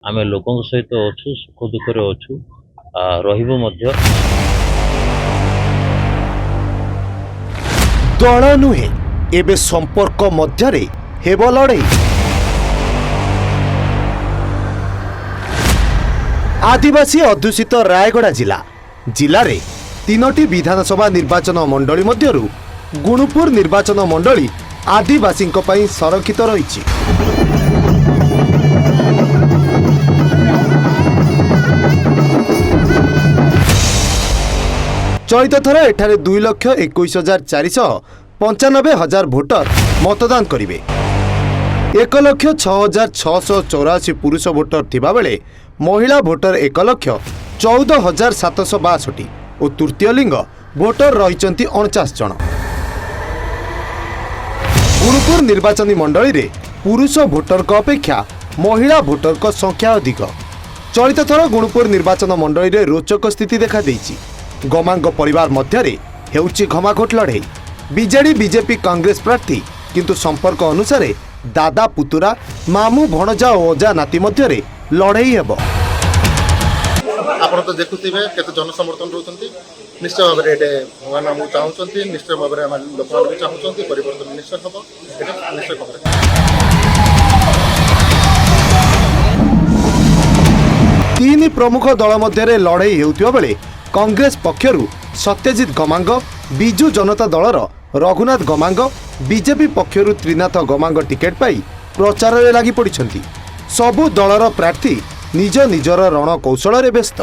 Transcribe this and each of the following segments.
आमे लोकों सहित अच्छु सुख दुख अच्छु रहिबो मध्य। दल नुहे एबे संपर्क मध्यरे हेब लड़ाई। आदिवासी अध्युषित रायगड़ा जिला रे तीनोटी विधानसभा निर्वाचन मंडली मध्यरु गुणुपुर निर्वाचन मंडली आदिवासी संरक्षित रही। चलित थर एठारे 2,21,495,000 भोटर मतदान करिवे। 1,06,684 पुरुष भोटर थिबा बेले महिला भोटर 1,14,762 और तृतीय लिंग भोटर रहिचंती 49 जन। गुणुपुर निर्वाचन मंडली रे पुरुष भोटर अपेक्षा महिला भोटर संख्या अधिक। चलित थर गुणुपुर निर्वाचन मंडली रे रोचक स्थिति देखा देइछि। गमांग परिवार मध्यरे हेउछि घमाघोट लड़ाई। बीजेडी बीजेपी कांग्रेस प्रार्थी किंतु संपर्क अनुसार दादा पुतुरा मामू भणजा और अजा नाती मध्यरे लड़ाई हेबो। आपण तो देखुथिबे केते जन समर्थन रहउछंती। निश्चय भाव में भगवान आमको चाहूँगी, निश्चय भाव में लोक भी चाहूँगी परिवर्तन निश्चय हम निश्चय भाव। तीन प्रमुख दल मध्य लड़ाई हेउथिबा बेले कांग्रेस पक्षरु सत्यजित गमांग, बिजु जनता दलर रघुनाथ गमांग, बीजेपी पक्षरु त्रिनाथ गमांग टिकेट पाई प्रचार में लगी पड़िछंती। सबु दलर प्रार्थी निज निजर रण कौशल रे व्यस्त।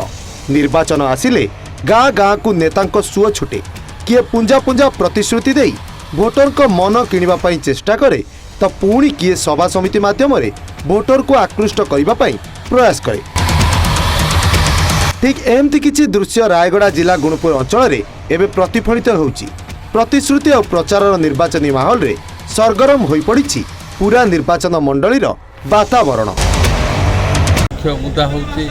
निर्वाचन आसिले गाँ गाँ को नेतांक सुओ छुटे। किए पुंजा पुंजा प्रतिश्रुति देई भोटर को मन किनिबा पाई चेष्टा करे तो पुणी किए सभा समिति माध्यम भोटर को आकृष्ट करने प्रयास करे। ठीक एमती किछि दृश्य रायगड़ा जिला गुणुपुर अंचल रे एबे प्रतिफलित होउछि। प्रतिश्रुति और प्रचार निर्वाचनी माहौल रे सरगरम होई पड़िछि पूरा निर्वाचन मंडलीर वातावरण। मुख्य मुद्दा होउछि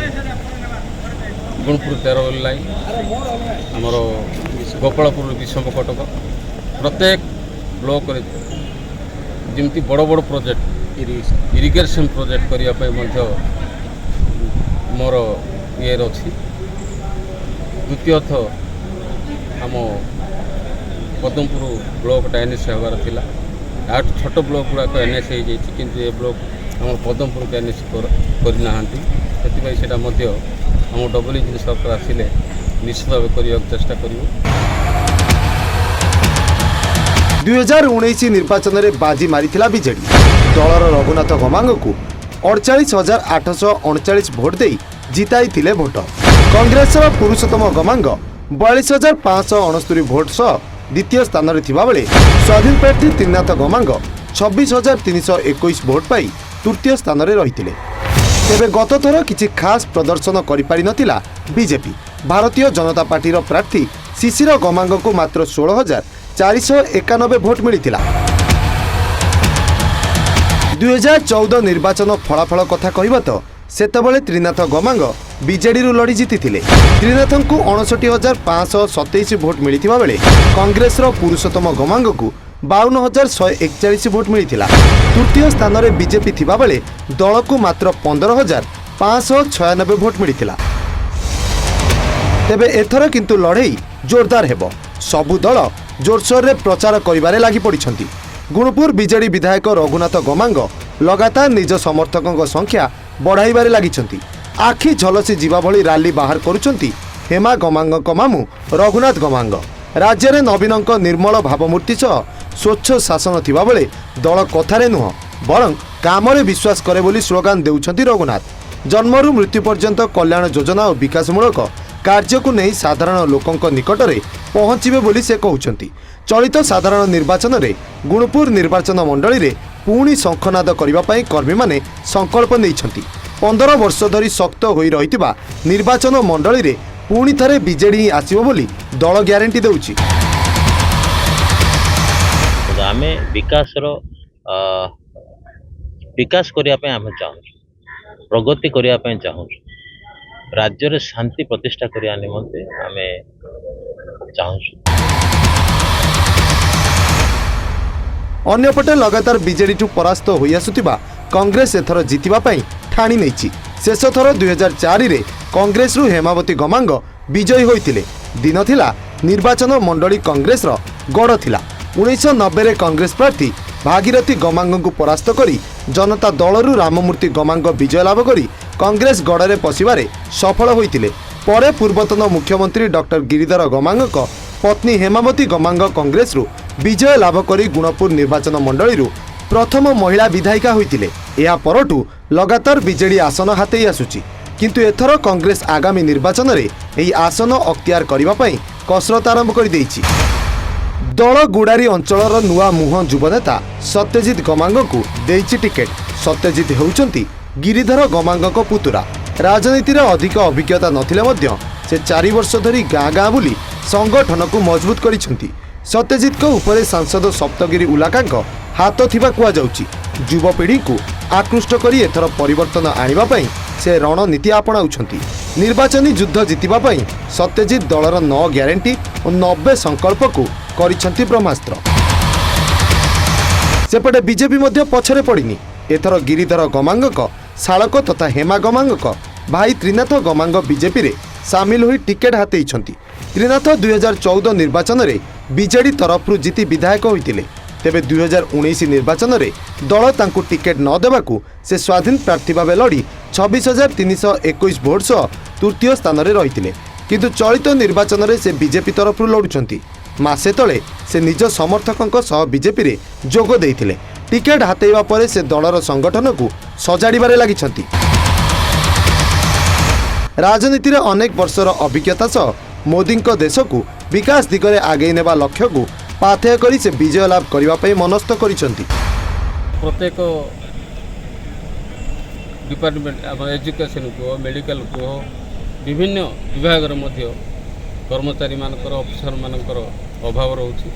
गुणुपुर 13 लाइन आमर गोपालपुर विषम कटक प्रत्येक ब्लॉक रे जेमती बड़ बड़ प्रोजेक्ट इरिगेशन प्रोजेक्ट करिया पय मध्य मोर ये अच्छी। द्वितीयथ आम पदमपुर ब्लॉक एनएस होबार थिला। आठ छोट ब्लॉक गुड़ाक एनएस हो जाइए किंतु ये ब्लॉक आम पदमपुर को एनएस करना से आम डबल इंजिन सरकार आसिले निश्चित भाव करने चेष्टा कर। 2019 निर्वाचन में बाजी मारिथिला बीजेडी। दलर रघुनाथ गमांग को 48,839 भोट दे जिताई थिले भोटर। कांग्रेस पुरुषोत्तम गमांग 42,569 भोट सह द्वितीय स्थान रे थिबा बेले स्वाधीन प्रार्थी त्रिनाथ गमांग 26,321 भोट पाई तृतीय स्थान रे रहिथिले। तेबे गत थर किछि खास प्रदर्शन करि पारि नथिला बीजेपी। भारतीय जनता पार्टी रो प्रार्थी शिशिर गमांग को मात्र 16,491 भोट मिलिथिला। 2014 निर्वाचन फलाफल कथा कहबा तो सेतबेले त्रिनाथ गमांग बीजेडी रु लड़ी जीतिथिले। त्रिनाथन को 59,527 भोट मिलिथिबा बेले कांग्रेस रो पुरुषोत्तम गमांग को 52,141 भोट मिलिथिला। तृतीय स्थान रे बीजेपी थिबा बेले दल को मात्र 15,596 भोट मिलिथिला। तेबे एथर किंतु लड़ाई जोरदार हेबो। सबु दल जोरसोर रे प्रचार करिबारे लागि पड़िछंती। गुणुपुर बीजेडी विधायक रघुनाथ गमांग लगातार निज समर्थकों संख्या बढ़ाइबारे लागिछंती। आखि झलसी जीवा भली रैली बाहर करुछंती हेमा गमांग मामू रघुनाथ गमांग। राज्य में नवीनक निर्मल भावमूर्ति सह स्वच्छ शासन थिबा बेले दल कथारे नुह बरं कामरे विश्वास करे बोली स्लोगान देउछंती रघुनाथ। जन्मरू मृत्यु पर्यंत कल्याण योजना और विकासमूलक कार्य को नहीं साधारण लोकंक निकटरे पहुंचीबे बोली से कहउछंती। चलित साधारण निर्वाचन रे गुणुपुर निर्वाचन मंडली रे पुणी शंखनाद करबा पई कर्मी माने संकल्प नेइछंती। 15 वर्ष धरी शक्त होई रहितिबा निर्वाचन मंडली रे पुणी थरे बीजेडी आसीबो बोली दल ग्यारंटी देउछि। आमे विकास करिया पई आमे चाहू, प्रगति करिया पई चाहू, राज्य रे शांति प्रतिष्ठा करिया निमंते आमे चाहू। अन्यपटे लगातार बीजेडी परास्त होई आसुतिबा कांग्रेस एथर जितिबा पई ठाणी नहीं। शेष थर 2004 रे कांग्रेस रु हेमावती गमांग विजयी होइतिले। दिन थिला निर्वाचन मंडली कांग्रेस रो गड़ थिला। 1990 रे कांग्रेस प्रार्थी भागीरथी गमांग को परास्त करी जनता दलरू राममूर्ति गमांग विजय लाभ करी कांग्रेस गड़े पशिबारे सफल होइतिले। परे पूर्वतन मुख्यमंत्री डॉक्टर गिरिधर गमांग पत्नी हेमावती गमांग कांग्रेस रु विजय लाभ करी गुणपुर निर्वाचन मंडली प्रथम महिला विधायिका होइतिले। या परटू लगातार बीजेडी आसन हातेई आसुची, किंतु एथर कांग्रेस आगामी निर्वाचन रे एही आसन अख्तियार करिबा पई कसरत आरंभ कर देइछि। दल गुडारी अंचलर नुआ मुह युवनेता सत्यजित गमांग को देइछि टिकेट। सत्यजित हेउचंती गिरिधर गमांग को पुतुरा। राजनीति रे अधिक अभिज्ञता नथिले मध्य से 4 वर्ष धरी गाँ गाँ बुली संगठन को मजबूत करिसेंती। सत्यजित को ऊपर सांसद सप्तगिरी उलाकांक हाथ थिबा कुआ जाउची। युवपीढ़ी को आकृष्ट करी एथर परिवर्तन आनिबा पई से रणनीति आपणाउछंती। निर्वाचनी युद्ध जितिबा पई सत्यजित दलर 9 ग्यारंटी और 90 संकल्प को करिसेंती ब्रह्मास्त्र। सेपटे बीजेपी मध्य पछरे पड़िनी। एथर गिरिधर गमांग शालक तथा हेमा गमांग भाई त्रिनाथ गमांग बीजेपी रे सामिल होई टिकेट हातेइछंती। त्रिनाथ 2014 निर्वाचन रे बीजेडी तरफरु जीति विधायक होइतिले। तेबे 2019 निर्वाचन रे दल तांकु टिकेट न देबाकू से स्वाधीन प्रार्थी भावे लड़ी 26,321 भोट सह तृतीय स्थान रे रहितिले। किंतु चलित निर्वाचन रे से बीजेपी तरफरु लड़ुछंती। मासे तले से निज समर्थकंक सह बीजेपी रे जोग देइथिले। टिकेट हातेइबा परे से दलर संगठन को सजाड़िबारे लागिछंती। राजनीति रे अनेक वर्षर अभिज्ञता सह मोदी देश को विकास दिगरे आगे नेबा लक्ष्य को पाथेय करी से विजय लाभ करिबा पई मनस्थ करिसंती। प्रत्येक डिपार्टमेंट एजुकेशन को मेडिकल को विभिन्न विभाग मध्य कर्मचारी मानकर ऑफिसर मानकर अभाव रोचे।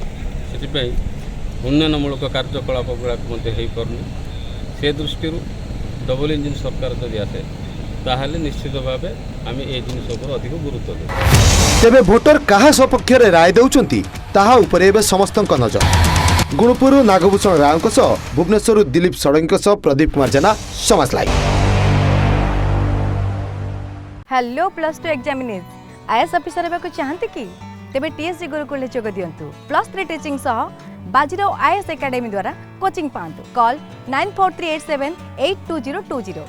से उन्नयनमूलक कार्यकलाप गुड़ाक हो पारनी। से दृष्टि डबल इंजिन सरकार जदि आसे ताहले निश्चित भाव आम ए जिन अधिक गुरुत्व दे। तेबे भोटर कहा सपक्ष राय देउछंती ताहा उपरे एबे समस्तक नजर। Gunpur Nagabhushan Rao Bhubaneswar Dilip Sarangi Pradeep Kumar Jena Samaj live. Hello +2 examinees IAS officer हेबाकु चाहंती कि तेबे टीएससी गुरुकुल जोग दियंतु। +3 टीचिंग सह बाजीराव आईएएस एकेडमी द्वारा कोचिंग पांतु। कॉल 9438782020।